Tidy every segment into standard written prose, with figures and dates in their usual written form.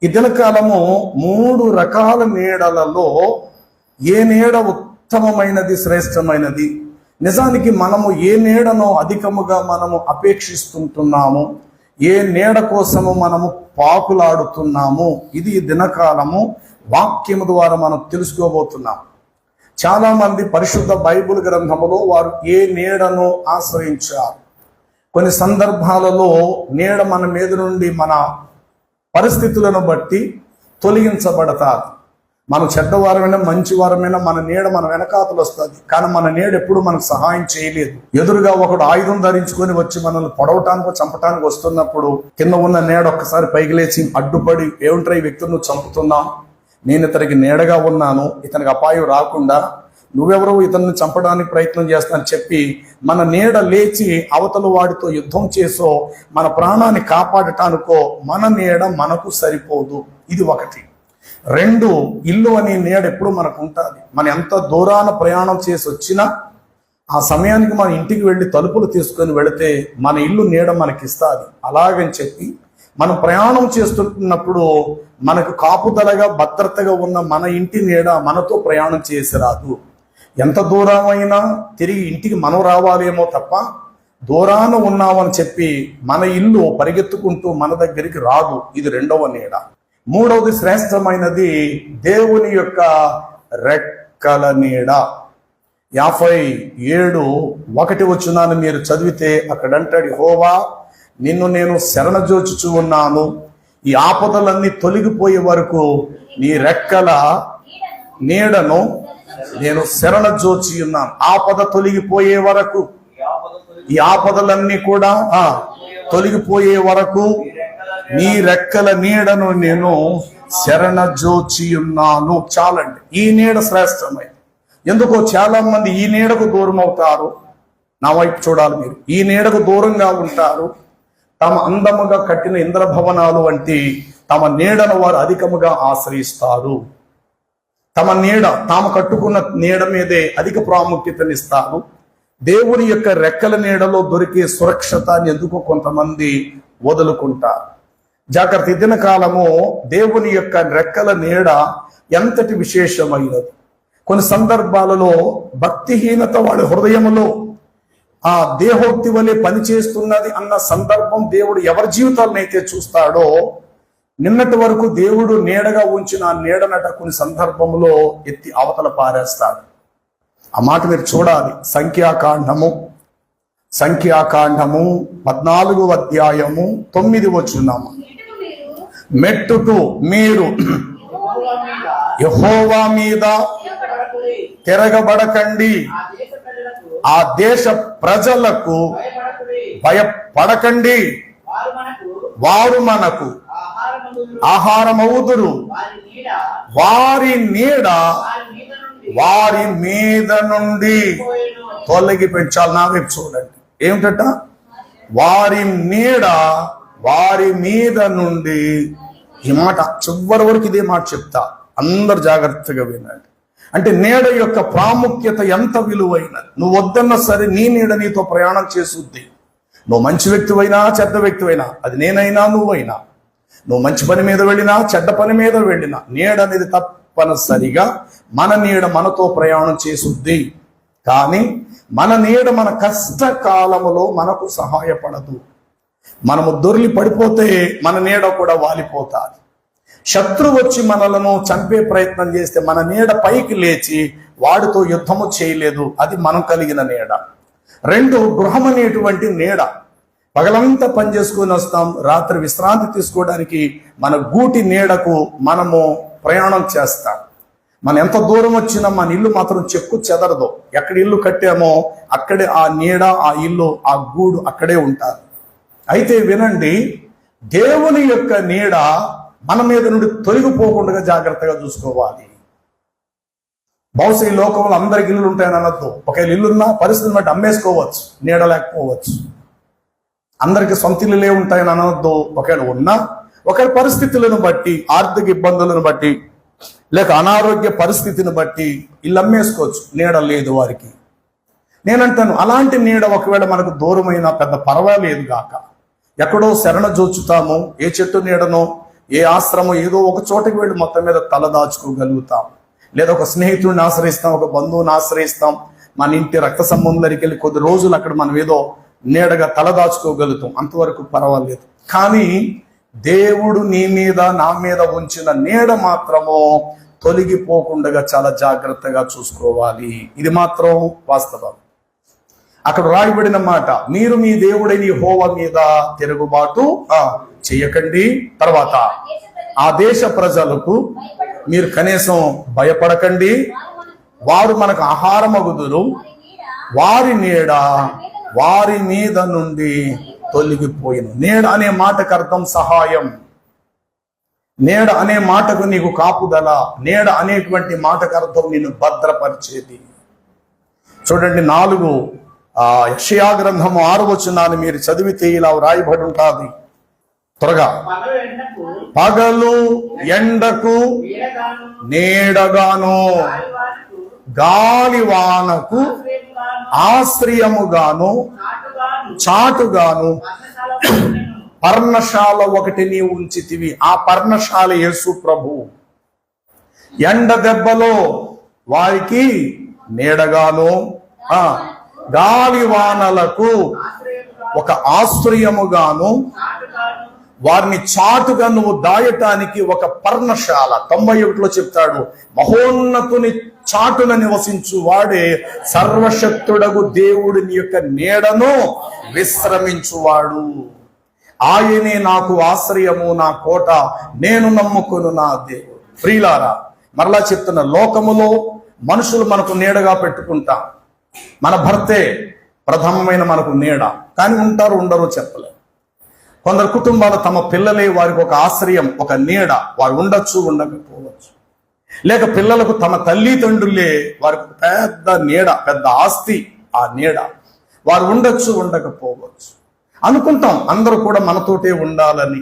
ఈ దినకాలము 3 రకాల నీడలలో ఏ నీడ ఉత్తమమైనది, శ్రేష్టమైనది? నిజానికి మనము ఏ నీడను అధికముగా మనము అపేక్షిస్తుంటున్నాము, ఏ నీడ కోసము మనము పాకులాడుతున్నాము, ఇది ఈ దినకాలము వాక్యము ద్వారా మనం తెలుసుకోబోతున్నాం. చాలా మంది పరిశుద్ధ బైబిల్ గ్రంథములో వారు ఏ నీడను ఆశ్రయించారు. కొన్ని సందర్భాలలో నీడ మన మీద నుండి మన పరిస్థితులను బట్టి తొలగించబడతారు. మనం చెడ్డవారమైనా మంచివారమైనా మన నీడ మన వెనకాతలు వస్తుంది, కానీ మన నీడ ఎప్పుడు మనకు సహాయం చేయలేదు. ఎదురుగా ఒకడు ఆయుధం ధరించుకొని వచ్చి మనల్ని పొడవటానికి చంపటానికి వస్తున్నప్పుడు కింద ఉన్న నీడ ఒక్కసారి పైకి లేచి అడ్డుపడి, ఏమిట్రా ఈ వ్యక్తిని నువ్వు చంపుతున్నావు, నేను ఇతనికి నీడగా ఉన్నాను, ఇతనికి అపాయం రాకుండా నువ్వెవరో ఇతన్ని చంపడానికి ప్రయత్నం చేస్తానని చెప్పి మన నీడ లేచి అవతల వాడితో యుద్ధం చేసో మన ప్రాణాన్ని కాపాడటానికో మన నీడ మనకు సరిపోదు. ఇది ఒకటి. 2, ఇల్లు అనే నీడ ఎప్పుడు మనకు ఉంటుంది. మన ఎంత దూరాన ప్రయాణం చేసి వచ్చినా ఆ సమయానికి మన ఇంటికి వెళ్ళి తలుపులు తీసుకొని వెళితే మన ఇల్లు నీడ మనకిస్తుంది. అలాగని చెప్పి మనం ప్రయాణం చేస్తున్నప్పుడు మనకు కాపుదలగా భద్రతగా ఉన్న మన ఇంటి నీడ మనతో ప్రయాణం చేసి రాదు. ఎంత దూరమైనా తిరిగి ఇంటికి మనం రావాలేమో తప్ప దూరాన ఉన్నామని చెప్పి మన ఇల్లు పరిగెత్తుకుంటూ మన దగ్గరికి రాదు. ఇది 2వ నీడ. 3వది శ్రేష్టమైనది దేవుని యొక్క రెక్కల నీడ. 57:1 మీరు చదివితే అక్కడ అంటాడు, యెహోవా నిన్ను నేను శరణజోచుచు ఉన్నాను, ఈ ఆపదలన్నీ తొలగిపోయే వరకు నీ రెక్కల నీడను నేను శరణజోచి ఉన్నాను. ఆపద తొలగిపోయే వరకు, ఈ ఆపదలన్నీ కూడా తొలగిపోయే వరకు నీ రెక్కల నీడను నేను శరణజోచి ఉన్నాను. చాలండి, ఈ నీడ శ్రేష్టమైంది. ఎందుకో చాలా మంది ఈ నీడకు దూరం అవుతారు. నా వైపు చూడాలి మీరు. ఈ నీడకు దూరంగా ఉంటారు. తమ అందముగా కట్టిన ఇంద్రభవనాలు వంటి తమ నీడను వారు అధికముగా ఆశ్రయిస్తారు. తమ నీడ, తాము కట్టుకున్న నీడ మీదే అధిక ప్రాముఖ్యతనిస్తారు. దేవుని యొక్క రెక్కల నీడలో దొరికే సురక్షతని ఎందుకు కొంతమంది వదులుకుంటారు. జాగ్రత్త. దిన కాలము దేవుని యొక్క రెక్కల నీడ ఎంతటి విశేషమైనది. కొన్ని సందర్భాలలో భక్తిహీనత వాడి హృదయములో ఆ దేహోక్తి వలె పనిచేస్తున్నది అన్న సందర్భం దేవుడు ఎవరి జీవితాలనైతే చూస్తాడో, నిన్నటి వరకు దేవుడు నీడగా ఉంచిన ఆ నీడనట కొన్ని సందర్భంలో ఎత్తి అవతల పారేస్తాడు. ఆ మాట మీరు చూడాలి. సంఖ్యాకాండము 14వ అధ్యాయము 9 మెట్టుకు మీరు యెహోవా మీద తిరగబడకండి, ఆ దేశ ప్రజలకు భయపడకండి, వారు మనకు ఆహారమవుదురు, వారి నీడ వారి మీద నుండి తొలగిపెట్టాలి. నా వైపు చూడండి. ఏమిటట? వారి నీడ వారి మీద నుండి. ఈ మాట చివరి వరకు ఇదే మాట చెప్తా, అందరు జాగ్రత్తగా వినండి. అంటే నీడ యొక్క ప్రాముఖ్యత ఎంత విలువైనది. నువ్వు వద్దన్నా సరే నీ నీడ నీతో ప్రయాణం చేసుద్ది. నువ్వు మంచి వ్యక్తివైనా చెడ్డ వ్యక్తివైనా, అది నేనైనా నువ్వైనా, నువ్వు మంచి పని మీద వెళ్ళినా చెడ్డ పని మీద వెళ్ళినా నీడ అనేది తప్పనిసరిగా మన నీడ మనతో ప్రయాణం చేసుద్ది. కానీ మన నీడ మన కష్టకాలములో మనకు సహాయపడదు. మనము దొర్లి పడిపోతే మన నీడ కూడా వాలిపోతాది. శత్రువు వచ్చి మనలను చంపే ప్రయత్నం చేస్తే మన నీడ పైకి లేచి వాడితో యుద్ధము చేయలేదు. అది మనం కలిగిన నీడ. 2, గృహం అనేటువంటి నీడ. పగలంతా పని చేసుకుని వస్తాం, రాత్రి విశ్రాంతి తీసుకోవడానికి మన గూటి నీడకు మనము ప్రయాణం చేస్తాం. మనం ఎంత దూరం వచ్చినా మన ఇల్లు మాత్రం చెక్కు చెదరదు. ఎక్కడ ఇల్లు కట్టామో అక్కడే ఆ నీడ, ఆ ఇల్లు, ఆ గూడు అక్కడే ఉంటారు. అయితే వినండి, దేవుని యొక్క నీడ మన మీద నుండి తొలగిపోకుండా జాగ్రత్తగా చూసుకోవాలి. బహుశా ఈ లోకంలో అందరికి ఇల్లులు ఉంటాయని అనొద్దు. ఒకవేళ ఇల్లున్నా పరిస్థితిని బట్టి అమ్మేసుకోవచ్చు, నీడ లేకపోవచ్చు. అందరికి సొంత ఇల్లులే ఉంటాయని అనొద్దు. ఒకవేళ ఉన్నా ఒకవేళ పరిస్థితులను బట్టి, ఆర్థిక ఇబ్బందులను బట్టి, లేక అనారోగ్య పరిస్థితిని బట్టి ఇల్లు అమ్మేసుకోవచ్చు. నీడ లేదు వారికి. నేనంటాను, అలాంటి నీడ ఒకవేళ మనకు దూరమైనా పెద్ద పర్వాలేదు గాక. ఎక్కడో శరణ జోచుతాము, ఏ చెట్టు నీడనో ఏ ఆశ్రమం ఏదో ఒక చోటకి వెళ్ళి మొత్తం మీద తల దాచుకోగలుగుతాం, లేదా ఒక స్నేహితుడిని ఆశ్రయిస్తాం, ఒక బంధువుని ఆశ్రయిస్తాం, మన ఇంటి రక్త సంబంధం దగ్గరికి వెళ్ళి కొద్ది రోజులు అక్కడ మనం ఏదో నీడగా తల దాచుకోగలుగుతాం, అంతవరకు పర్వాలేదు. కానీ దేవుడు నీ మీద నా మీద ఉంచిన నీడ మాత్రము తొలగిపోకుండా చాలా జాగ్రత్తగా చూసుకోవాలి. ఇది మాత్రం వాస్తవం. అక్కడ రాయబడిన మాట, మీరు మీ దేవుడైన యెహోవా మీద తిరుగుబాటు చెయ్యకండి. తర్వాత ఆ దేశ ప్రజలకు మీరు కనీసం భయపడకండి, వారు మనకు ఆహారమగుదురు, వారి నీడ వారి మీద నుండి తొలగిపోయిన. నీడ అనే మాటకు అర్థం సహాయం. నీడ అనే మాటకు నీకు కాపుదల. నీడ అనేటువంటి మాటకు అర్థం నిన్ను భద్రపరిచేది. చూడండి, 4 యెషయా గ్రంథము 6వ వచనాన్ని మీరు చదివితే ఇలా వ్రాయబడి ఉంటుంది. త్వరగా, పగలు ఎండకు నీడగాను, గాలివానకు ఆశ్రయముగాను, చాటుగాను పర్ణశాల ఒకటి నీ ఉంచితివి. ఆ పర్ణశాల యేసు ప్రభు. ఎండ దెబ్బలో వారికి నీడగాను, గాలివానలకు ఒక ఆశ్రయముగాను, వారిని చాటుగా నువ్వు దాయటానికి ఒక పర్ణశాల. 91లో చెప్తాడు, మహోన్నతుని చాటున నివసించు వాడే సర్వశక్తుడగు దేవుడిని యొక్క నీడను విశ్రమించువాడు. ఆయనే నాకు ఆశ్రయము, నా కోట, నేను నమ్ముకును నా దేవుడు. ప్రియులారా, మరలా చెప్తున్న, లోకములో మనుషులు మనకు నీడగా పెట్టుకుంటాం. మన భర్తే ప్రథమమైన మనకు నీడ. కానీ ఉంటారు ఉండరు చెప్పలేం. కొందరు కుటుంబాలు తమ పిల్లలే వారికి ఒక ఆశ్రయం, ఒక నీడ. వారు ఉండొచ్చు, ఉండకపోవచ్చు. లేక పిల్లలకు తమ తల్లిదండ్రులే వారికి పెద్ద నీడ, పెద్ద ఆస్తి. ఆ నీడ వారు ఉండొచ్చు, ఉండకపోవచ్చు. అనుకుంటాం అందరూ కూడా మనతోటే ఉండాలని,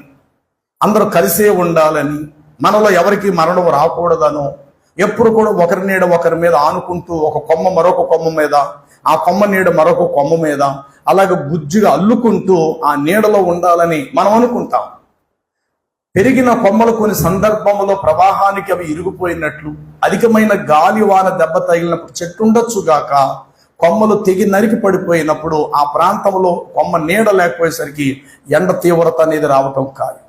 అందరూ కలిసే ఉండాలని, మనలో ఎవరికి మరణం రాకూడదనో, ఎప్పుడు కూడా ఒకరి నీడ ఒకరి మీద ఆనుకుంటూ, ఒక కొమ్మ మరొక కొమ్మ మీద, ఆ కొమ్మ నీడ మరొక కొమ్మ మీద, అలాగే బుజ్జిగా అల్లుకుంటూ ఆ నీడలో ఉండాలని మనం అనుకుంటాం. పెరిగిన కొమ్మలు కొన్ని సందర్భంలో ప్రవాహానికి అవి ఇరిగిపోయినట్లు, అధికమైన గాలి వాన దెబ్బ తగిలినప్పుడు చెట్టు ఉండొచ్చు గాక, కొమ్మలు తెగి నరికి పడిపోయినప్పుడు ఆ ప్రాంతంలో కొమ్మ నీడ లేకపోయేసరికి ఎండ తీవ్రత అనేది రావటం ఖాయం.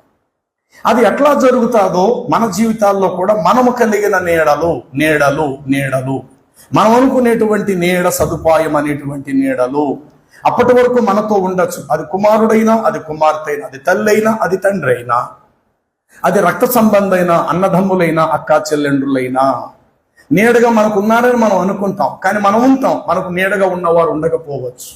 అది ఎట్లా జరుగుతాదో మన జీవితాల్లో కూడా మనము కలిగిన నీడలు నీడలు నీడలు, మనం అనుకునేటువంటి నీడ సదుపాయం అనేటువంటి నీడలు అప్పటి వరకు మనతో ఉండొచ్చు. అది కుమారుడైనా, అది కుమార్తె అయినా, అది తల్లి అయినా, అది తండ్రి అయినా, అది రక్త సంబంధైన అన్నదమ్ములైనా, అక్కా చెల్లెండ్రులైనా నీడగా మనకు ఉన్నారని మనం అనుకుంటాం. కానీ మనం ఉంటాం, మనకు నీడగా ఉన్నవారు ఉండకపోవచ్చు.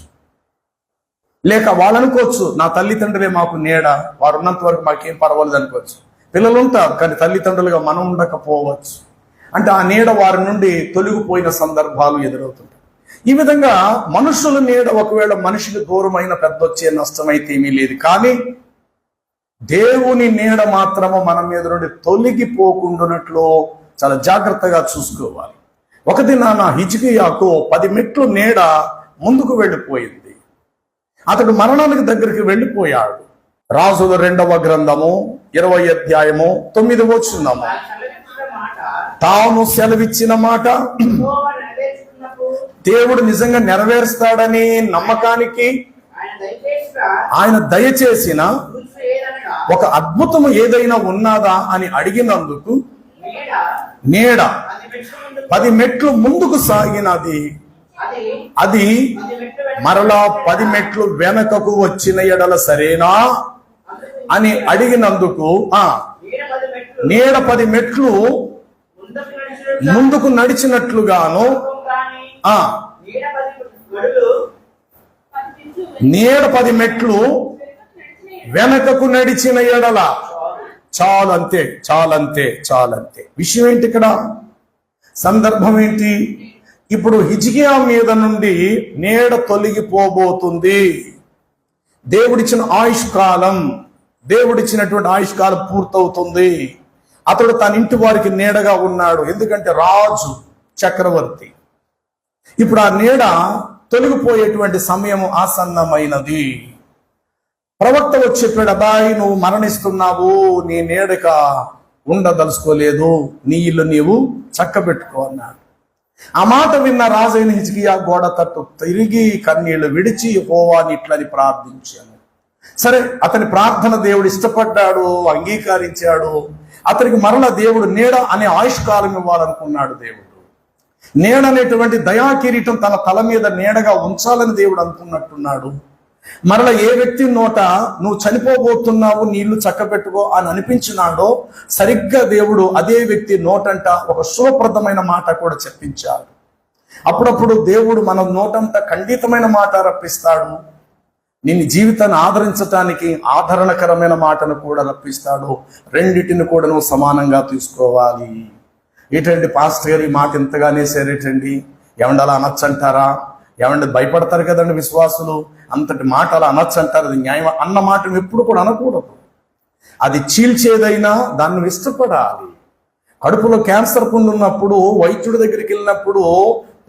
లేక వాళ్ళు అనుకోవచ్చు, నా తల్లిదండ్రులే మాకు నీడ, వారు ఉన్నంత వరకు మాకేం పర్వాలేదు అనుకోవచ్చు. పిల్లలు ఉంటారు, కానీ తల్లిదండ్రులుగా మనం ఉండకపోవచ్చు. అంటే ఆ నీడ వారి నుండి తొలగిపోయిన సందర్భాలు ఎదురవుతుంటాయి. ఈ విధంగా మనుషుల నీడ ఒకవేళ మనిషికి దూరమైన పెద్ద వచ్చే నష్టం అయితే ఏమీ లేదు. కానీ దేవుని నీడ మాత్రము మన మీద నుండి తొలగిపోకుండానట్లు చాలా జాగ్రత్తగా చూసుకోవాలి. ఒక దినాన హిజ్కియాకు 10 మెట్లు నీడ ముందుకు వెళ్ళిపోయింది. అతడు మరణానికి దగ్గరికి వెళ్ళిపోయాడు. రాజుల 2వ గ్రంథము 20వ అధ్యాయము 9వ వచనము, తాను సెలవిచ్చిన మాట దేవుడు నిజంగా నెరవేరుస్తాడని నమ్మకానికి ఆయన దయచేసిన ఒక అద్భుతము ఏదైనా ఉన్నదా అని అడిగినందుకు నీడ 10 మెట్లు ముందుకు సాగినది. అది మరలా 10 మెట్లు వెనకకు వచ్చిన ఎడల సరేనా అని అడిగినందుకు నీడ 10 మెట్లు ముందుకు నడిచినట్లుగాను, నీడ 10 మెట్లు వెనకకు నడిచిన ఎడల చాలంతే చాలంతే చాలంతే. విషయం ఏంటి ఇక్కడ? సందర్భం ఏంటి? ఇప్పుడు హిజ్కియా మీద నుండి నీడ తొలగిపోబోతుంది. దేవుడిచ్చిన ఆయుష్కాలం, దేవుడిచ్చినటువంటి ఆయుష్కాలం పూర్తవుతుంది. అతడు తన ఇంటి వారికి నీడగా ఉన్నాడు, ఎందుకంటే రాజు, చక్రవర్తి. ఇప్పుడు ఆ నీడ తొలగిపోయేటువంటి సమయం ఆసన్నమైనది. ప్రవక్త వచ్చి చెప్పాడు, అబ్బాయి నువ్వు మరణిస్తున్నావు, నీ నీడక ఉండదలుచుకోలేదు, నీ ఇల్లు నీవు చక్కబెట్టుకో అన్నాడు. ఆ మాట విన్న రాజైన హిజ్కియా గోడ తట్టు తిరిగి కన్నీళ్లు విడిచి యెహోవాని ఇట్లని ప్రార్థించాను. సరే, అతని ప్రార్థన దేవుడు ఇష్టపడ్డాడు, అంగీకరించాడు. అతనికి మరల దేవుడు నీడ అనే ఆయుష్కాలం ఇవ్వాలనుకున్నాడు. దేవుడు నీడ అనేటువంటి దయా కిరీటం తన తల మీద నీడగా ఉంచాలని దేవుడు అనుకున్నట్టున్నాడు. మరల ఏ వ్యక్తి నోట నువ్వు చనిపోబోతున్నావు, నీళ్లు చక్కబెట్టుకో అని అనిపించినాడో సరిగ్గా దేవుడు అదే వ్యక్తి నోటంట ఒక శుభప్రదమైన మాట కూడా చెప్పించాడు. అప్పుడప్పుడు దేవుడు మన నోటంట ఖండితమైన మాట రప్పిస్తాడు, నిన్ను జీవితాన్ని ఆదరించటానికి ఆదరణకరమైన మాటను కూడా రప్పిస్తాడు. రెండిటిని కూడా నువ్వు సమానంగా తీసుకోవాలి. ఏంటండి పాస్టర్ గారు ఈ మాట ఇంతగా అనేసారేటండి, ఏమండి అలా అనొచ్చంటారా, ఏమంటే భయపడతారు కదండి విశ్వాసులు, అంతటి మాట అలా అనొచ్చంటారు, అది న్యాయం అన్న మాట ఎప్పుడు కూడా అనకూడదు. అది చీల్చేదైనా దాన్ని ఇష్టపడాలి. కడుపులో క్యాన్సర్ పుండు ఉన్నప్పుడు వైద్యుడి దగ్గరికి వెళ్ళినప్పుడు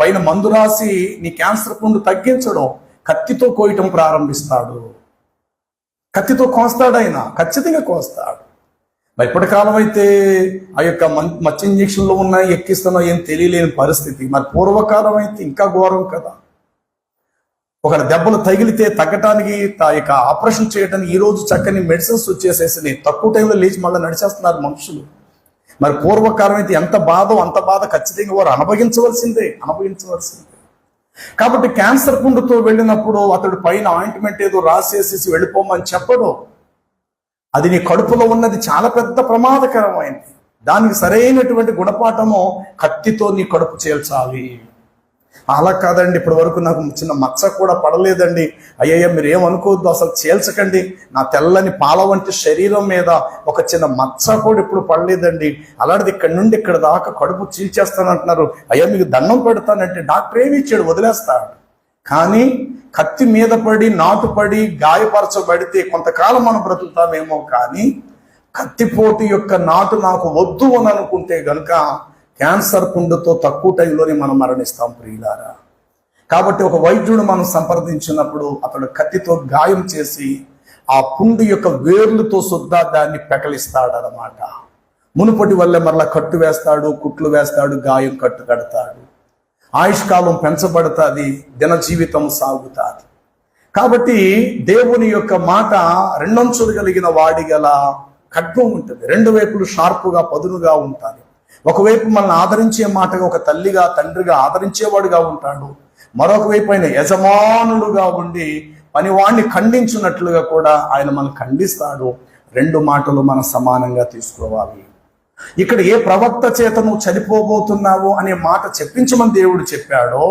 పైన మందు రాసి నీ క్యాన్సర్ పుండు తగ్గించడం, కత్తితో కోయటం ప్రారంభిస్తాడు. కత్తితో కోస్తాడు, ఆయన ఖచ్చితంగా కోస్తాడు. మరి ఇప్పటి కాలం అయితే ఆ యొక్క మచ్చ ఇంజక్షన్లో ఉన్నాయి, ఎక్కిస్తున్నా ఏం తెలియలేని పరిస్థితి. మరి పూర్వకాలం అయితే ఇంకా ఘోరం కదా. ఒక దెబ్బలు తగిలితే తగ్గటానికి ఇక ఆపరేషన్ చేయడానికి ఈ రోజు చక్కని మెడిసిన్స్ వచ్చేసేసి తక్కువ టైంలో లేచి మళ్ళీ నడిచేస్తున్నారు మనుషులు. మరి పూర్వకాలం అయితే ఎంత బాధో అంత బాధ ఖచ్చితంగా వారు అనుభవించవలసిందే. కాబట్టి క్యాన్సర్ పుండుతో వెళ్ళినప్పుడు అతడు పైన ఆయింట్మెంట్ ఏదో రాసేసి వెళ్ళిపోమని చెప్పడు. అది నీ కడుపులో ఉన్నది చాలా పెద్ద ప్రమాదకరమైంది. దానికి సరైనటువంటి గుణపాఠము కత్తితో నీ కడుపు చేల్చాలి. అలా కాదండి, ఇప్పటి వరకు నాకు చిన్న మచ్చ కూడా పడలేదండి, అయ్యయ్య మీరు ఏమనుకోవద్దు, అసలు చేల్చకండి, నా తెల్లని పాల వంటి శరీరం మీద ఒక చిన్న మచ్చ కూడా ఇప్పుడు పడలేదండి, అలాంటిది ఇక్కడి నుండి ఇక్కడ దాకా కడుపు చీల్చేస్తానంటున్నారు, అయ్యా మీకు దండం పెడతానంటే డాక్టర్ ఏమి ఇచ్చాడు, వదిలేస్తాడు. కానీ కత్తి మీద పడి నాటుపడి గాయపరచబడితే కొంతకాలం మనం బ్రతుకుతామేమో, కానీ కత్తిపోటు యొక్క నాటు నాకు వద్దు అని అనుకుంటే గనుక క్యాన్సర్ పుండుతో తక్కువ టైంలోనే మనం మరణిస్తాం ప్రియులారా. కాబట్టి ఒక వైద్యుడు మనం సంప్రదించినప్పుడు అతడు కత్తితో గాయం చేసి ఆ పుండు యొక్క వేర్లతో సుద్దా దాన్ని పెకలిస్తాడనమాట. మునుపటి వల్ల మరలా కట్టు వేస్తాడు, కుట్లు వేస్తాడు, గాయం కట్టు కడతాడు. ఆయుష్కాలం పెంచబడుతుంది, దిన జీవితం సాగుతుంది. కాబట్టి దేవుని యొక్క మాట రెండంచులు కలిగిన వాడి గల ఖడ్గం ఉంటుంది. రెండు వైపులు షార్పుగా పదునుగా ఉంటుంది. ఒకవైపు మనల్ని ఆదరించే మాటగా ఒక తల్లిగా తండ్రిగా ఆదరించేవాడుగా ఉంటాడు, మరొక వైపు ఆయన యజమానులుగా ఉండి పనివాణ్ణి ఖండించినట్లుగా కూడా ఆయన మనం ఖండిస్తాడు. రెండు మాటలు మనం సమానంగా తీసుకోవాలి. ఇక్కడ ఏ ప్రవక్త చేత నువ్వు చనిపోబోతున్నావు అనే మాట చెప్పించమని దేవుడు చెప్పాడో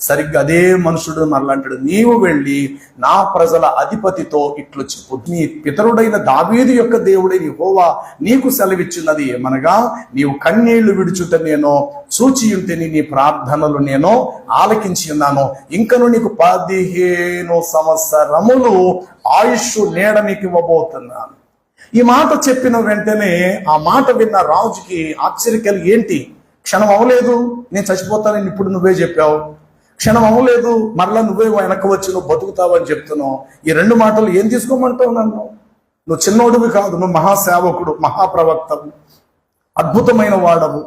సరిగ్గా అదే మనుషుడు మరలంటాడు, నీవు వెళ్ళి నా ప్రజల అధిపతితో ఇట్లు చెప్పు, నీ పితరుడైన దావీదు యొక్క దేవుడైన యెహోవా నీకు సెలవిచ్చినది ఏమనగా, నీవు కన్నీళ్లు విడుచుట నేను చూచియుంటిని, నీ ప్రార్థనలు నేను ఆలకించి ఉన్నాను, ఇంకను నీకు 15 సంవత్సరములు ఆయుష్ నీడ నీకు ఇవ్వబోతున్నాను. ఈ మాట చెప్పిన వెంటనే ఆ మాట విన్న రాజుకి ఆశ్చర్యం కలిగి, ఏంటి క్షణం అవ్వలేదు నేను చచ్చిపోతానని ఇప్పుడు నువ్వే చెప్పావు, క్షణం అవ్వలేదు మరలా నువ్వే వెనక్కి వచ్చి నువ్వు బతుకుతావని చెప్తున్నావు, ఈ రెండు మాటలు ఏం తీసుకోమంటావు? నన్ను నువ్వు చిన్నోడివి కాదు, నువ్వు మహాసేవకుడు, మహాప్రవక్తవు, అద్భుతమైన వాడవు.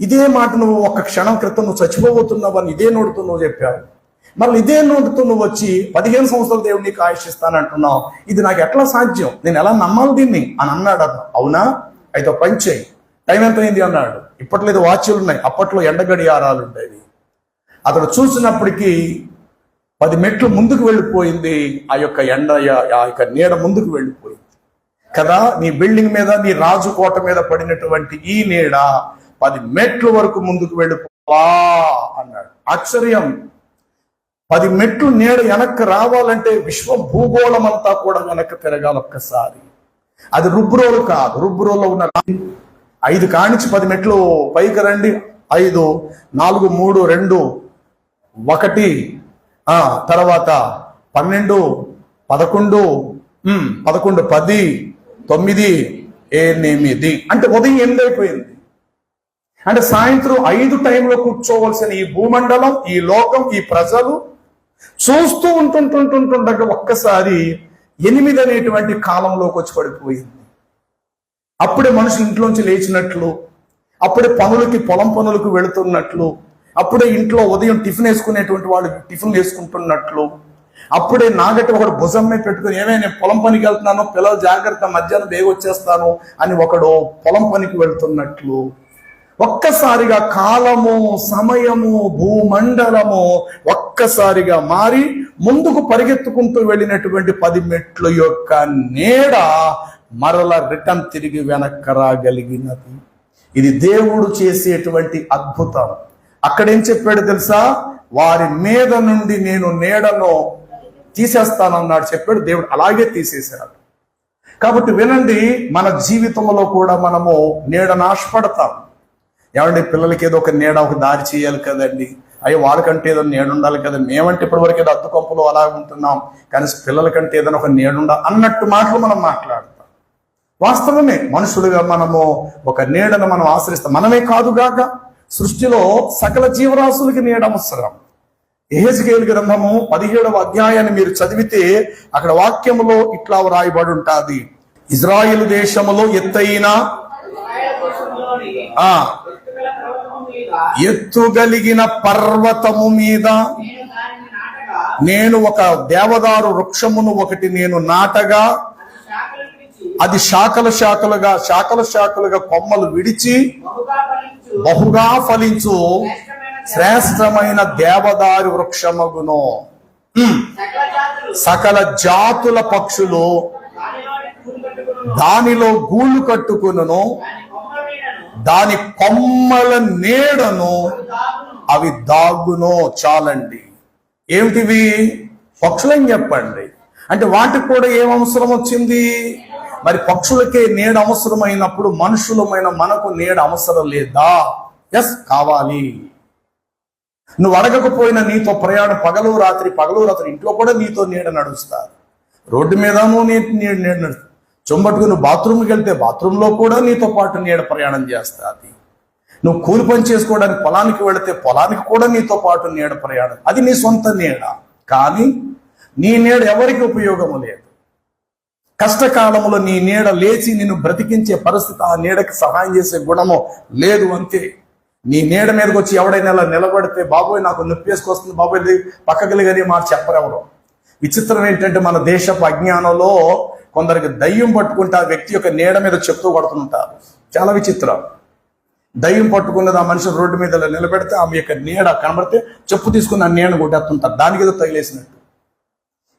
ఇదే మాట నువ్వు ఒక్క క్షణం క్రితం నువ్వు చచ్చిపోబోతున్నావు అని ఇదే నోటితో నువ్వు చెప్పావు, మళ్ళీ ఇదే నోటితో నువ్వు వచ్చి 15 సంవత్సరాలు దేవుడు నీకు ఆయుష్ ఇస్తానంటున్నావు, ఇది నాకు ఎట్లా సాధ్యం, నేను ఎలా నమ్మాలి దీన్ని అని అన్నాడు. అవునా, అయితే పని చేయి, టైం ఎంత అయింది అన్నాడు. ఇప్పట్లో ఏదో వాచ్లు ఉన్నాయి, అప్పట్లో ఎండగడియారాలు ఉండేవి. అతడు చూసినప్పటికీ 10 మెట్లు ముందుకు వెళ్ళిపోయింది, ఆ యొక్క ఎండ ఆ యొక్క నీడ ముందుకు వెళ్ళిపోయింది కదా. నీ బిల్డింగ్ మీద నీ రాజుకోట మీద పడినటువంటి ఈ నీడ 10 మెట్లు వరకు ముందుకు వెళ్ళిపోవా అన్నాడు. ఆశ్చర్యం, 10 మెట్లు నీడ వెనక్కి రావాలంటే విశ్వ భూగోళం అంతా కూడా వెనక్కి తిరగాలి ఒక్కసారి. అది రుబ్బురోలు కాదు, రుబ్బురోల్లో ఉన్న 5 కానించి 10 మెట్లు పైకి రండి, 5 4 3 2 1 తర్వాత 12 11 11 10 9 8 అంటే ఉదయం 8 అయిపోయింది. అంటే సాయంత్రం 5 టైంలో కూర్చోవలసిన ఈ భూమండలం, ఈ లోకం, ఈ ప్రజలు చూస్తూ ఉంటుండగా ఒక్కసారి 8 అనేటువంటి కాలంలోకి వచ్చి పడిపోయింది. అప్పుడే మనుషులు ఇంట్లోంచి లేచినట్లు, అప్పుడే పొలం పనులకు వెళుతున్నట్లు, అప్పుడే ఇంట్లో ఉదయం టిఫిన్ వేసుకునేటువంటి వాళ్ళు టిఫిన్ వేసుకుంటున్నట్లు, అప్పుడే నాగటి ఒకడు భుజం మీద పెట్టుకుని నేను పొలం పనికి వెళ్తున్నాను, పిల్లలు జాగ్రత్త మధ్యాహ్నం బేగ వచ్చేస్తాను అని ఒకడు పొలం పనికి వెళ్తున్నట్లు ఒక్కసారిగా కాలము, సమయము, భూమండలము ఒక్కసారిగా మారి ముందుకు పరిగెత్తుకుంటూ వెళ్ళినటువంటి 10 మెట్ల యొక్క నీడ మరల రిటర్న్ తిరిగి వెనక్కి రాగలిగినది. ఇది దేవుడు చేసేటువంటి అద్భుతం. అక్కడేం చెప్పాడు తెలుసా? వారి మీద నుండి నేను నీడను తీసేస్తానన్నాడు చెప్పాడు. దేవుడు అలాగే తీసేశాడు. కాబట్టి వినండి, మన జీవితంలో కూడా మనము నీడను ఆశపడతాం. ఏమండి, పిల్లలకి ఏదో ఒక నీడ, ఒక దారి చేయాలి కదండి, అయ్యో వాళ్ళకంటే ఏదో నీడ ఉండాలి కదా, మేమంటే ఇప్పటివరకు ఏదో అద్దు కొంపలు అలా ఉంటున్నాం, కానీ పిల్లలకంటే ఏదైనా ఒక నీడ ఉండాలి అన్నట్టు మాటలు మనం మాట్లాడతాం. వాస్తవమే, మనుషులుగా మనము ఒక నీడను మనం ఆశ్రయిస్తాం. మనమే కాదుగాక సృష్టిలో సకల జీవరాశులకి నీడ అవసరం. యెహెజ్కేలు గ్రంథము 17వ అధ్యాయాన్ని మీరు చదివితే అక్కడ వాక్యములో ఇట్లా రాయబడి ఉంటుంది. ఇజ్రాయేలు దేశములో ఎత్తైన ఎత్తుగలిగిన పర్వతము మీద నేను ఒక దేవదారు వృక్షమును ఒకటి నేను నాటగా అది శాఖలు శాఖలుగా కొమ్మలు విడిచి బహుగా ఫలించు శ్రేష్టమైన దేవదారు వృక్షమగును. సకల జాతుల పక్షులు దానిలో గూళ్ళు కట్టుకును, దాని కొమ్మల నీడను అవి దాగును. చాలండి. ఏమిటివి? పక్షులని చెప్పండి. అంటే వాటికి కూడా ఏం అవసరం వచ్చింది? మరి పక్షులకే నీడ అవసరమైనప్పుడు మనుషులమైన మనకు నీడ అవసరం లేదా? ఎస్, కావాలి. నువ్వు అడగకపోయినా నీతో ప్రయాణం పగలు రాత్రి ఇంట్లో కూడా నీతో నీడ నడుస్తారు. రోడ్డు మీదనూ నీడ నడుస్తుంది. చెంబట్టుకు నువ్వు బాత్రూమ్కి వెళ్తే బాత్రూంలో కూడా నీతో పాటు నీడ ప్రయాణం చేస్తుంది. నువ్వు కూలి పని చేసుకోవడానికి పొలానికి వెళితే పొలానికి కూడా నీతో పాటు నీడ ప్రయాణం. అది నీ సొంత నీడ. కానీ నీ నీడ ఎవరికి ఉపయోగము లేదు. కష్టకాలంలో నీ నీడ లేచి నిన్ను బ్రతికించే పరిస్థితి, ఆ నీడకి సహాయం చేసే గుణము లేదు. అంతే. నీ నీడ మీదకి వచ్చి ఎవడైనా ఇలా నిలబడితే బాబోయ్ నాకు నొప్పి వేసుకొస్తుంది బాబోయ్ పక్కగలిగని మాట చెప్పరెవరు. విచిత్రం ఏంటంటే మన దేశపు అజ్ఞానంలో కొందరికి దయ్యం పట్టుకుంటే ఆ వ్యక్తి యొక్క నీడ మీద చెప్తూ కొడుతుంటారు. చాలా విచిత్రం. దయ్యం పట్టుకున్నది ఆ మనిషి రోడ్డు మీద నిలబెడితే ఆమె యొక్క నీడ కనబడితే చెప్పు తీసుకుని ఆ నీడను కొట్టేస్తుంటారు, దానికి ఏదో తగిలేసినట్టు.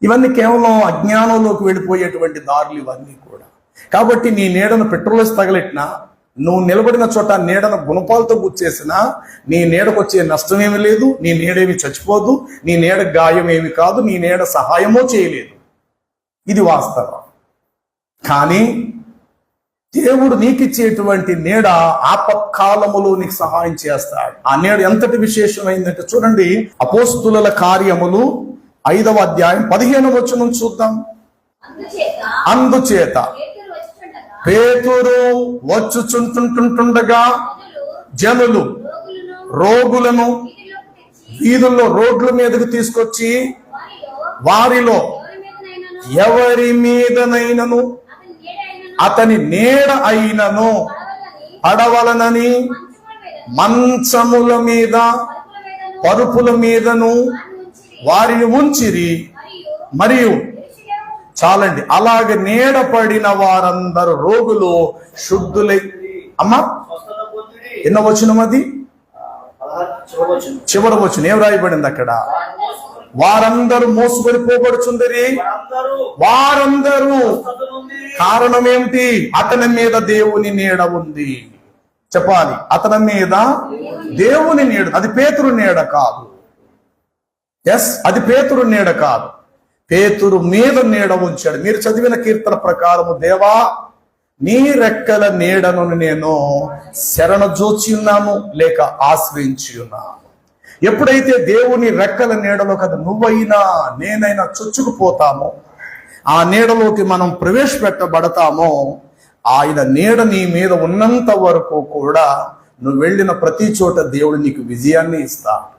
ఇవన్నీ కేవలం అజ్ఞానంలోకి వెళ్ళిపోయేటువంటి దారులు ఇవన్నీ కూడా. కాబట్టి నీ నీడను పెట్రోల్ తగలెట్టినా, నువ్వు నిలబడిన చోట నీడను గుణపాలతో గుచ్చేసినా నీ నీడకు వచ్చే నష్టం ఏమి లేదు, నీ నీడేమి చచ్చిపోదు, నీ నీడ గాయం ఏమి కాదు, నీ నీడ సహాయమో చేయలేదు. ఇది వాస్తవం. కానీ దేవుడు నీకిచ్చేటువంటి నీడ ఆపత్కాలములో నీకు సహాయం చేస్తాడు. ఆ నీడ ఎంతటి విశేషమైందంటే చూడండి, అపోస్తుల కార్యములు 5వ అధ్యాయం 15వ వచనం చూద్దాం. అందుచేత పేతురు వచ్చుచుంటుండగా జనులు రోగులను వీధుల్లో రోడ్ల మీదకు తీసుకొచ్చి వారిలో ఎవరి మీదనైనను అతని నీడ అయినను పడవలనని మంచముల మీద పరుపుల మీదను వారిని ఉంచిరి. మరియు చాలండి, అలాగే నీడ పడిన వారందరూ రోగులు శుద్ధులై. అమ్మా ఎన్న వచనం అది? చివరి వచనం ఏం రాయబడింది అక్కడ? వారందరూ మోసుకొని పోబడుచుందరి. వారందరూ కారణం ఏమిటి? అతని మీద దేవుని నీడ ఉంది. చెప్పాలి, అతని మీద దేవుని నీడ. అది పేతురు నీడ కాదు. ఎస్, అది పేతురు నీడ కాదు. పేతురు మీద నీడ ఉంచాడు. మీరు చదివిన కీర్తన ప్రకారము, దేవా నీ రెక్కల నీడను నేను శరణజోచి ఉన్నాను లేక ఆశ్రయించి ఉన్నాను. ఎప్పుడైతే దేవుని రెక్కల నీడలో కదా నువ్వైనా నేనైనా చొచ్చుకుపోతామో, ఆ నీడలోకి మనం ప్రవేశపెట్టబడతామో, ఆయన నీడ నీ మీద ఉన్నంత వరకు కూడా నువ్వు వెళ్ళిన ప్రతి చోట దేవుడు నీకు విజయాన్ని ఇస్తాడు.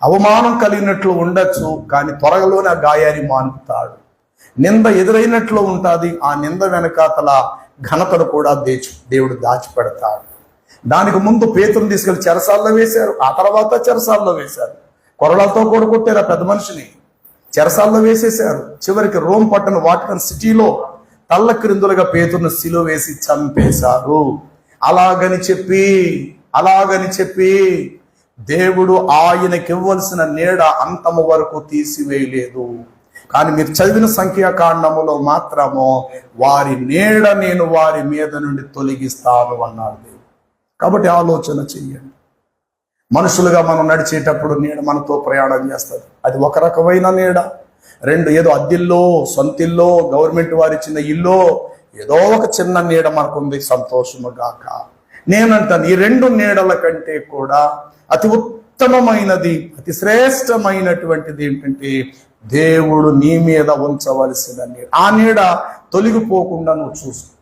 అవమానం కలిగినట్లు ఉండొచ్చు, కానీ త్వరలోనే ఆ గాయాన్ని మానుపుతాడు. నింద ఎదురైనట్లు ఉంటుంది. ఆ నింద వెనకాతల ఘనతను కూడా దేవుడు దాచిపెడతాడు. దానికి ముందు పేతురుని తీసుకెళ్లి చెరసాల్లో వేశారు, ఆ తర్వాత చెరసాల్లో వేశారు. కొరలతో కూడా కొట్టారు ఆ పెద్ద మనిషిని, చెరసాల్లో వేసేశారు. చివరికి రోమ్ పట్టణ వాటికన్ సిటీలో తల్ల క్రిందులుగా పేతురుని సిలువ వేసి చంపేశారు. అలాగని చెప్పి దేవుడు ఆయనకి ఇవ్వాల్సిన నీడ అంతము వరకు తీసివేయలేదు. కానీ మీరు చదివిన సంఖ్యాకాండములో మాత్రము వారి నీడ నేను వారి మీద నుండి తొలగిస్తాను అన్నాడు దేవుడు. కాబట్టి ఆలోచన చెయ్యండి. మనుషులుగా మనం నడిచేటప్పుడు నీడ మనతో ప్రయాణం చేస్తుంది. అది ఒక రకమైన నీడ. రెండు, ఏదో అద్దిల్లో, సొంతిల్లో, గవర్నమెంట్ వారి చిన్న ఇల్లో ఏదో ఒక చిన్న నీడ మనకుంది, సంతోషముగాక. నేనంటాను, ఈ రెండు నీడల కంటే కూడా అతి ఉత్తమమైనది, అతి శ్రేష్టమైనటువంటిది ఏంటంటే దేవుడు నీ మీద ఉంచవలసిన నీడ. ఆ నీడ తొలగిపోకుండా నువ్వు చూసుకో.